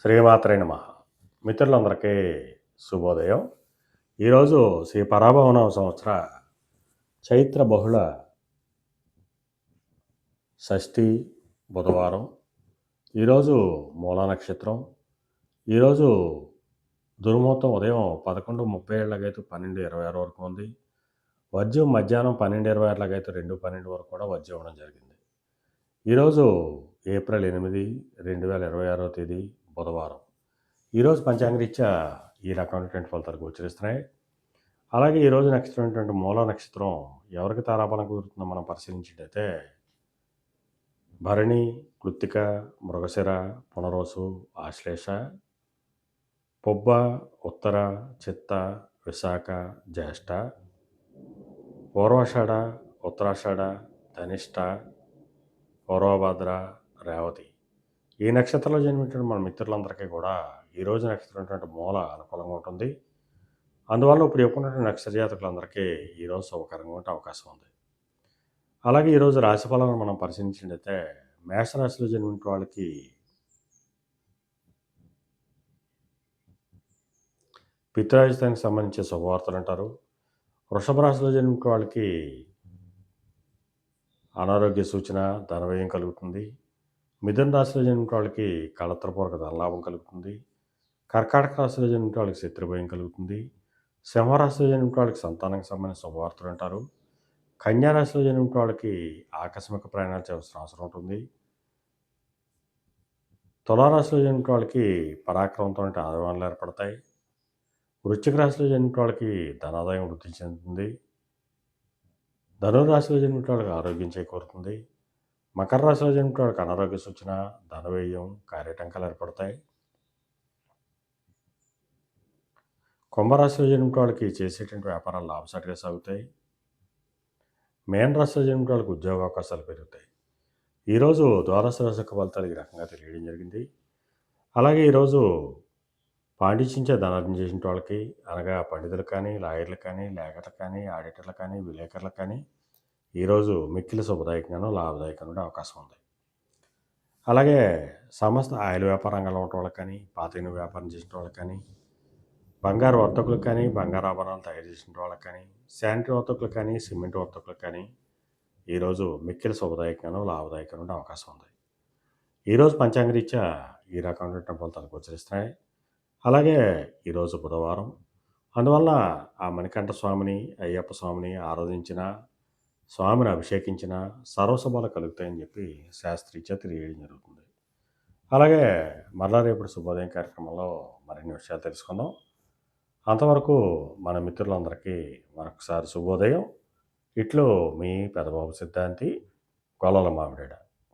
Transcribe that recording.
శ్రీమాత్రే నమః. మిత్రులందరికీ శుభోదయం. ఈరోజు శ్రీ పరాభవనామ సంవత్సర చైత్ర బహుళ షష్ఠి బుధవారం. ఈరోజు మూలా నక్షత్రం. ఈరోజు దుర్ముహూర్తం ఉదయం 11:37 12:26 వరకు ఉంది. వర్జ్యం మధ్యాహ్నం 12:26 2:12 వరకు కూడా వర్జ్యం ఇవ్వడం జరిగింది. ఈరోజు ఏప్రిల్ 8, 2026 తేదీ బుధవారం. ఈరోజు పంచాంగరీత్యా ఈ రకమైనటువంటి ఫలితాలు గోచరిస్తున్నాయి. అలాగే ఈరోజు నక్షత్రం అయినటువంటి మూలా నక్షత్రం ఎవరికి తారాబలం కుదురుతుందో మనం పరిశీలించినట్టయితే భరణి, కృత్తిక, మృగశిర, పునరోసు, ఆశ్లేష, పొబ్బ, ఉత్తర, చిత్త, విశాఖ, జ్యేష్ఠ, పూర్వాషాఢ, ఉత్తరాషాఢ, ధనిష్ట, పూర్వభద్ర, రేవతి. ఈ నక్షత్రంలో జన్మించిన మన మిత్రులందరికీ కూడా ఈరోజు నక్షత్రం మూల అనుకూలంగా ఉంటుంది. అందువల్ల ఇప్పుడు చెప్పుకున్నటువంటి నక్షత్ర జాతకులందరికీ ఈరోజు శుభకరంగా ఉండే అవకాశం ఉంది. అలాగే ఈరోజు రాశి ఫలాలను మనం పరిశీలించినట్లయితే మేషరాశిలో జన్మించిన వాళ్ళకి పితృరాజధానికి సంబంధించిన శుభవార్తలు అంటారు. వృషభ రాశిలో జన్మించిన వాళ్ళకి అనారోగ్య సూచన, ధనవ్యయం కలుగుతుంది. మిథున రాశిలో జన్మించిన వాళ్ళకి కళత్రపూర్వక ధనలాభం కలుగుతుంది. కర్కాటక రాశిలో జన్మించిన వాళ్ళకి శత్రుభయం కలుగుతుంది. సింహరాశిలో జన్మించిన వాళ్ళకి సంతానానికి సంబంధించిన శుభవార్తలు అంటారు. కన్యా రాశిలో జన్మించిన వాళ్ళకి ఆకస్మిక ప్రయాణాలు చేయాల్సిన అవసరం ఉంటుంది. తులారాశిలో జన్మించిన వాళ్ళకి పరాక్రమంతో ఆదాయాలు ఏర్పడతాయి. వృశ్చిక రాశిలో జన్మించిన వాళ్ళకి ధనాదాయం వృద్ధి చెందుతుంది. ధనురాశిలో జన్మించిన వాళ్ళకి ఆరోగ్యం చేకూరుతుంది. మకర రాశిలో జన్మించిన వాళ్ళకి అనారోగ్య సూచన, ధనవ్యయం, కార్యటంకాలు ఏర్పడతాయి. కుంభరాశిలో జన్మించిన వాళ్ళకి చేసేటువంటి వ్యాపారాలు లాభసాటిగా సాగుతాయి. మేన రాశిలో జన్మించిన వాళ్ళకి ఉద్యోగ అవకాశాలు పెరుగుతాయి. ఈరోజు ద్వాదశ రాశి యొక్క ఫలితాలు ఈ రకంగా తెలియడం జరిగింది. అలాగే ఈరోజు పాండిత్యంచే ధనార్జన చేసిన వాళ్ళకి అనగా పండితులకు కానీ, లాయర్లకు కానీ, లేఖర్లకు కానీ, ఆడిటర్లకు కానీ, విలేకరులకు కానీ ఈరోజు మిక్కిలి శుభదాయకంగానూ లాభదాయకంగా అవకాశం ఉంది. అలాగే సమస్త ఆయిల్ వ్యాపార రంగంలో ఉన్న వాళ్ళకి కానీ, పాతైన వ్యాపారం చేసిన వాళ్ళకి కానీ, బంగారు వర్తకులకు కానీ, బంగారు ఆభరణాలు తయారు చేసిన వాళ్ళకి కానీ, శానిటరీ వర్తకులకు కానీ, సిమెంట్ వర్తకులకు కానీ ఈరోజు మిక్కిలి శుభదాయకంగానూ లాభదాయకంగా అవకాశం ఉంది. ఈరోజు పంచాంగరీత్యా ఈ రకమైనటువంటి ఫలితాలు గోచరిస్తున్నాయి. అలాగే ఈరోజు బుధవారం. అందువల్ల ఆ మణికంఠ స్వామిని, అయ్యప్ప స్వామిని ఆరాధించిన, స్వామిని అభిషేకించిన సర్వశుభాలు కలుగుతాయని చెప్పి శాస్త్రీత్యా తెలియజేయడం జరుగుతుంది. అలాగే మరలా రేపు శుభోదయం కార్యక్రమంలో మరిన్ని విషయాలు తెలుసుకుందాం. అంతవరకు మన మిత్రులందరికీ మరొకసారి శుభోదయం. ఇట్లు మీ పెదబాబు సిద్ధాంతి, గొల్లల మామిడాడ.